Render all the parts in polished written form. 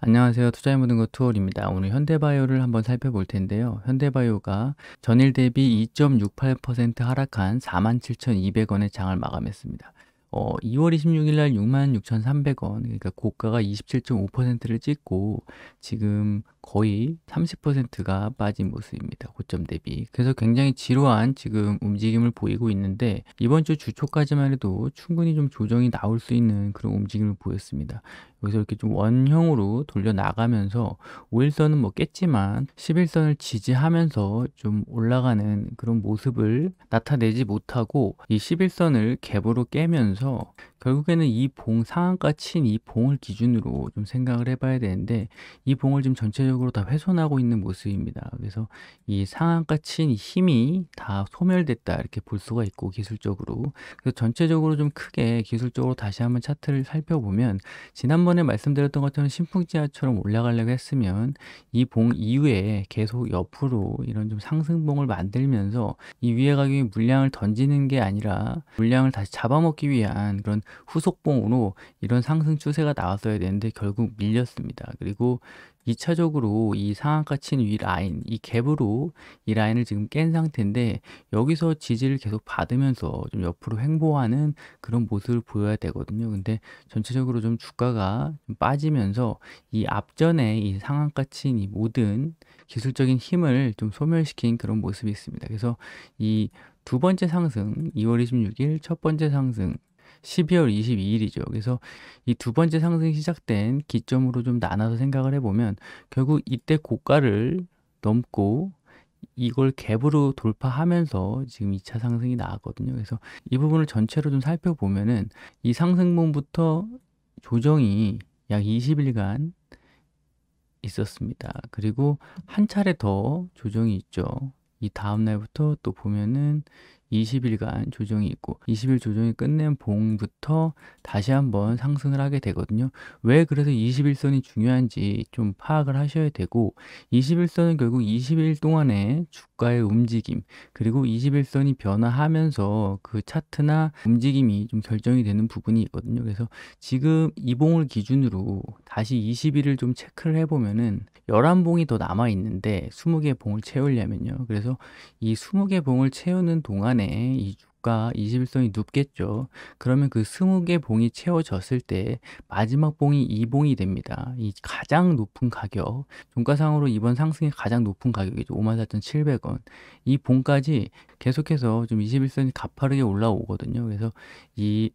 안녕하세요. 투자의 모든 것 투어입니다. 오늘 현대바이오를 한번 살펴볼 텐데요. 현대바이오가 전일 대비 2.68% 하락한 47,200원의 장을 마감했습니다. 2월 26일 날 66,300원, 그러니까 고가가 27.5%를 찍고 지금 거의 30%가 빠진 모습입니다. 고점 대비. 그래서 굉장히 지루한 지금 움직임을 보이고 있는데 이번 주 주초까지만 해도 충분히 좀 조정이 나올 수 있는 그런 움직임을 보였습니다. 여기서 이렇게 좀 원형으로 돌려 나가면서 5일선은 뭐 깼지만 11선을 지지하면서 좀 올라가는 그런 모습을 나타내지 못하고 이 11선을 갭으로 깨면서 결국에는 이 봉 상한가 친 이 봉을 기준으로 좀 생각을 해봐야 되는데 이 봉을 지금 전체적으로 다 훼손하고 있는 모습입니다. 그래서 이 상한가 친 힘이 다 소멸됐다 이렇게 볼 수가 있고 기술적으로. 그래서 전체적으로 좀 크게 기술적으로 다시 한번 차트를 살펴보면 지난번에 말씀드렸던 것처럼 신풍지하처럼 올라가려고 했으면 이 봉 이후에 계속 옆으로 이런 좀 상승봉을 만들면서 이 위에 가격이 물량을 던지는 게 아니라 물량을 다시 잡아먹기 위한 그런 후속봉으로 이런 상승 추세가 나왔어야 되는데 결국 밀렸습니다. 그리고 2차적으로 이 상한가 친 위 라인, 이 갭으로 이 라인을 지금 깬 상태인데 여기서 지지를 계속 받으면서 좀 옆으로 횡보하는 그런 모습을 보여야 되거든요. 근데 전체적으로 좀 주가가 좀 빠지면서 이 앞전에 이 상한가 친 이 모든 기술적인 힘을 좀 소멸시킨 그런 모습이 있습니다. 그래서 이 두 번째 상승, 2월 26일 첫 번째 상승, 12월 22일이죠. 그래서 이 두 번째 상승이 시작된 기점으로 좀 나눠서 생각을 해보면 결국 이때 고가를 넘고 이걸 갭으로 돌파하면서 지금 2차 상승이 나왔거든요. 그래서 이 부분을 전체로 좀 살펴보면은 이 상승분부터 조정이 약 20일간 있었습니다. 그리고 한 차례 더 조정이 있죠. 이 다음 날부터 또 보면은 20일간 조정이 있고 20일 조정이 끝낸 봉부터 다시 한번 상승을 하게 되거든요. 왜 그래서 21선이 중요한지 좀 파악을 하셔야 되고 21선은 결국 20일 동안의 주가의 움직임 그리고 21선이 변화하면서 그 차트나 움직임이 좀 결정이 되는 부분이 있거든요. 그래서 지금 이 봉을 기준으로 다시 20일을 좀 체크를 해보면은 11봉이 더 남아 있는데 20개 봉을 채우려면요. 그래서 이 20개 봉을 채우는 동안에 이 주가 21선이 눕겠죠. 그러면 그 20개 봉이 채워졌을 때 마지막 봉이 이 봉이 됩니다. 이 가장 높은 가격, 종가상으로 이번 상승의 가장 높은 가격이죠. 54,700원. 이 봉까지 계속해서 좀 21선이 가파르게 올라오거든요. 그래서 이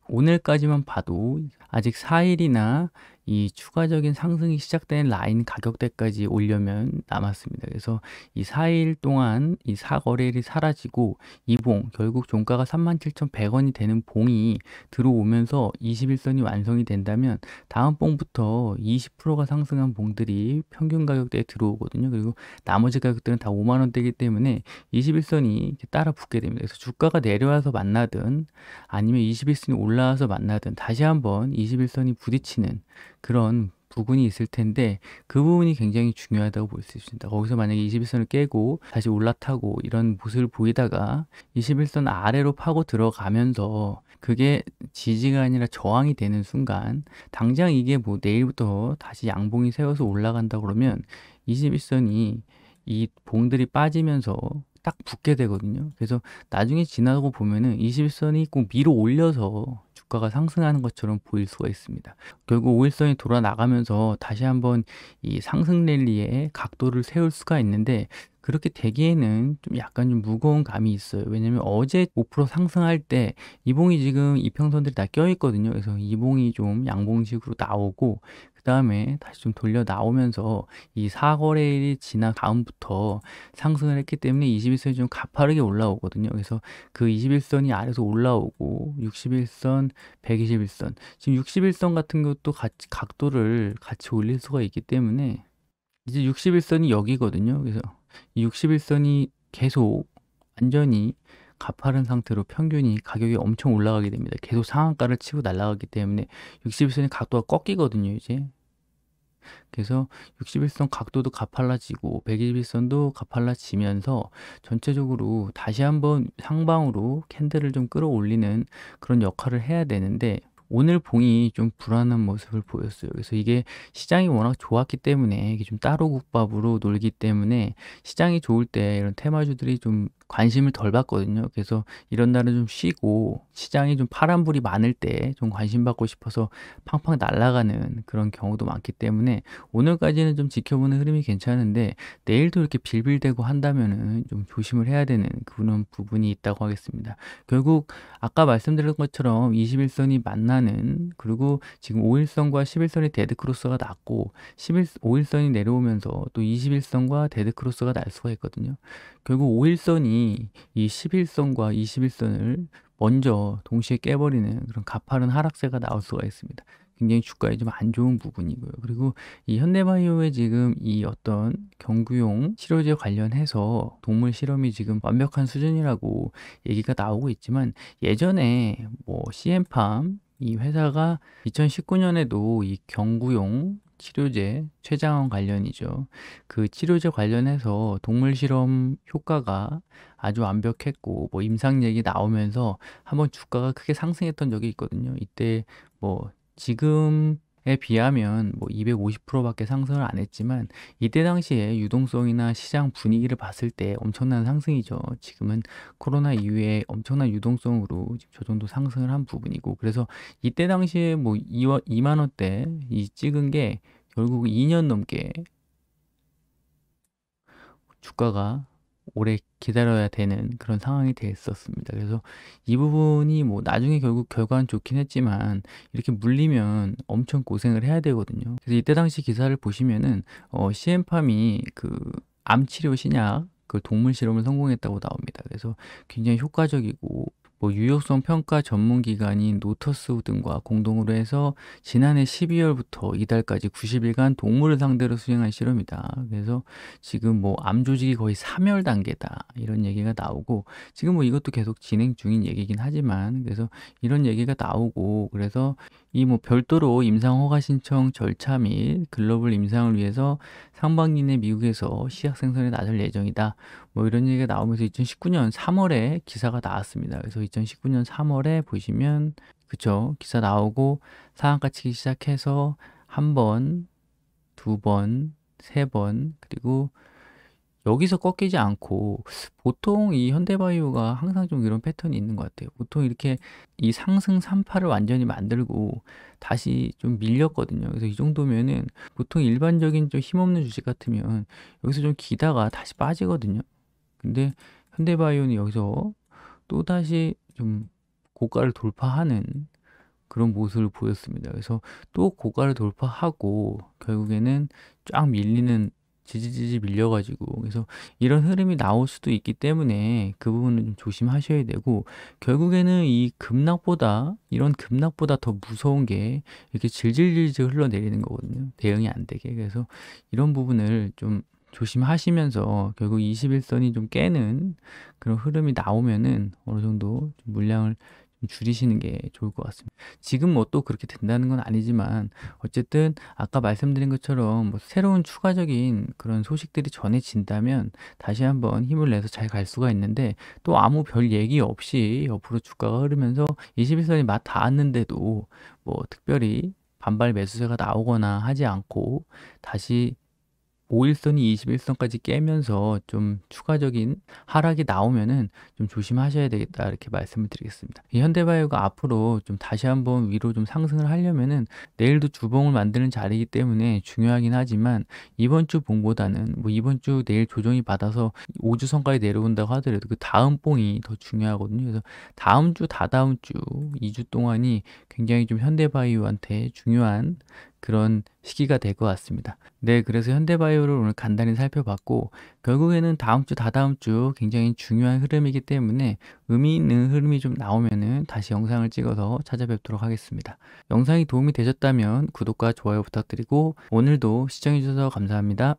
오늘까지만 봐도 아직 4일이나 이 추가적인 상승이 시작된 라인 가격대까지 오려면 남았습니다. 그래서 이 4일 동안 이 사거래일이 사라지고 이 봉, 결국 종가가 37,100원이 되는 봉이 들어오면서 21선이 완성이 된다면 다음 봉부터 20%가 상승한 봉들이 평균 가격대에 들어오거든요. 그리고 나머지 가격들은 다 5만 원대이기 때문에 21선이 따라 붙게 됩니다. 그래서 주가가 내려와서 만나든 아니면 21선이 올라와서 만나든 다시 한번 21선이 부딪히는 그런 부분이 있을 텐데 그 부분이 굉장히 중요하다고 볼 수 있습니다. 거기서 만약에 21선을 깨고 다시 올라타고 이런 모습을 보이다가 21선 아래로 파고 들어가면서 그게 지지가 아니라 저항이 되는 순간 당장 이게 뭐 내일부터 다시 양봉이 세워서 올라간다 그러면 21선이 이 봉들이 빠지면서 딱 붙게 되거든요. 그래서 나중에 지나고 보면은 21선이 꼭 밀어 올려서 주가가 상승하는 것처럼 보일 수가 있습니다. 결국 5일선이 돌아 나가면서 다시 한번 이 상승 랠리의 각도를 세울 수가 있는데 그렇게 되기에는 좀 약간 좀 무거운 감이 있어요. 왜냐면 어제 5% 상승할 때 이봉이 지금 이평선들이 다 껴있거든요. 그래서 이봉이 좀 양봉식으로 나오고 그 다음에 다시 좀 돌려 나오면서 이 사거래일이 지나 다음부터 상승을 했기 때문에 21선이 좀 가파르게 올라오거든요. 그래서 그 21선이 아래서 올라오고 61선, 121선 지금 61선 같은 것도 같이 각도를 같이 올릴 수가 있기 때문에 이제 61선이 여기거든요. 그래서 이 61선이 계속 완전히 가파른 상태로 평균이 가격이 엄청 올라가게 됩니다. 계속 상한가를 치고 날아가기 때문에 61선의 각도가 꺾이거든요, 이제. 그래서 61선 각도도 가팔라지고 121선도 가팔라지면서 전체적으로 다시 한번 상방으로 캔들을 좀 끌어올리는 그런 역할을 해야 되는데 오늘 봉이 좀 불안한 모습을 보였어요. 그래서 이게 시장이 워낙 좋았기 때문에 이게 좀 따로 국밥으로 놀기 때문에 시장이 좋을 때 이런 테마주들이 좀 관심을 덜 받거든요. 그래서 이런 날은 좀 쉬고 시장이 좀 파란불이 많을 때 좀 관심 받고 싶어서 팡팡 날아가는 그런 경우도 많기 때문에 오늘까지는 좀 지켜보는 흐름이 괜찮은데 내일도 이렇게 빌빌대고 한다면은 좀 조심을 해야 되는 그런 부분이 있다고 하겠습니다. 결국 아까 말씀드린 것처럼 21선이 만나는, 그리고 지금 5일선과 11선이 데드크로스가 났고 5일선이 내려오면서 또 21선과 데드크로스가 날 수가 있거든요. 결국 5일선이 이 11선과 21선을 먼저 동시에 깨버리는 그런 가파른 하락세가 나올 수가 있습니다. 굉장히 주가에 좀 안 좋은 부분이고요. 그리고 이 현대바이오의 지금 이 어떤 경구용 치료제 관련해서 동물 실험이 지금 완벽한 수준이라고 얘기가 나오고 있지만, 예전에 뭐 CM팜 이 회사가 2019년에도 이 경구용 치료제 췌장암 관련이죠. 그 치료제 관련해서 동물 실험 효과가 아주 완벽했고 뭐 임상 얘기 나오면서 한번 주가가 크게 상승했던 적이 있거든요. 이때 뭐 지금에 비하면 뭐 250%밖에 상승을 안 했지만 이때 당시에 유동성이나 시장 분위기를 봤을 때 엄청난 상승이죠. 지금은 코로나 이후에 엄청난 유동성으로 지금 저 정도 상승을 한 부분이고, 그래서 이때 당시에 뭐 2만 원대 이 찍은 게 결국 2년 넘게 주가가 오래 기다려야 되는 그런 상황이 됐었습니다. 그래서 이 부분이 뭐 나중에 결국 결과는 좋긴 했지만 이렇게 물리면 엄청 고생을 해야 되거든요. 그래서 이때 당시 기사를 보시면은 CM팜이 그 암치료 신약 그 동물 실험을 성공했다고 나옵니다. 그래서 굉장히 효과적이고 뭐 유효성 평가 전문 기관인 노터스 등과 공동으로 해서 지난해 12월부터 이달까지 90일간 동물을 상대로 수행한 실험이다. 그래서 지금 뭐 암 조직이 거의 사멸 단계다, 이런 얘기가 나오고, 지금 뭐 이것도 계속 진행 중인 얘기긴 하지만, 그래서 이런 얘기가 나오고, 그래서 이 뭐 별도로 임상 허가 신청 절차 및 글로벌 임상을 위해서 상반기 내 미국에서 시약 생산에 나설 예정이다. 뭐 이런 얘기가 나오면서 2019년 3월에 기사가 나왔습니다. 그래서 2019년 3월에 보시면 그쵸, 기사 나오고 상한가 치기 시작해서 한 번, 두 번, 세 번, 그리고 여기서 꺾이지 않고, 보통 이 현대바이오가 항상 좀 이런 패턴이 있는 것 같아요. 보통 이렇게 이 상승 3파를 완전히 만들고 다시 좀 밀렸거든요. 그래서 이 정도면은 보통 일반적인 좀 힘없는 주식 같으면 여기서 좀 기다가 다시 빠지거든요. 근데 현대바이오는 여기서 또다시 좀 고가를 돌파하는 그런 모습을 보였습니다. 그래서 또 고가를 돌파하고 결국에는 쫙 밀리는, 지지지지 밀려가지고, 그래서 이런 흐름이 나올 수도 있기 때문에 그 부분은 좀 조심하셔야 되고, 결국에는 이 급락보다, 이런 급락보다 더 무서운 게 이렇게 질질질질 흘러내리는 거거든요. 대응이 안 되게. 그래서 이런 부분을 좀 조심하시면서 결국 21선이 좀 깨는 그런 흐름이 나오면은 어느 정도 좀 물량을 좀 줄이시는 게 좋을 것 같습니다. 지금 뭐 또 그렇게 된다는 건 아니지만 어쨌든 아까 말씀드린 것처럼 뭐 새로운 추가적인 그런 소식들이 전해진다면 다시 한번 힘을 내서 잘 갈 수가 있는데, 또 아무 별 얘기 없이 옆으로 주가가 흐르면서 21선이 막 닿았는데도 뭐 특별히 반발 매수세가 나오거나 하지 않고 다시 5일선이 21선까지 깨면서 좀 추가적인 하락이 나오면은 좀 조심하셔야 되겠다, 이렇게 말씀을 드리겠습니다. 이 현대바이오가 앞으로 좀 다시 한번 위로 좀 상승을 하려면은 내일도 주봉을 만드는 자리이기 때문에 중요하긴 하지만, 이번 주 봉보다는 뭐 이번 주 내일 조정이 받아서 5주선까지 내려온다고 하더라도 그 다음 봉이 더 중요하거든요. 그래서 다음 주, 다다음 주 2주 동안이 굉장히 좀 현대바이오한테 중요한 그런 시기가 될 것 같습니다. 네, 그래서 현대바이오를 오늘 간단히 살펴봤고, 결국에는 다음 주, 다다음 주 굉장히 중요한 흐름이기 때문에 의미 있는 흐름이 좀 나오면은 다시 영상을 찍어서 찾아뵙도록 하겠습니다. 영상이 도움이 되셨다면 구독과 좋아요 부탁드리고 오늘도 시청해주셔서 감사합니다.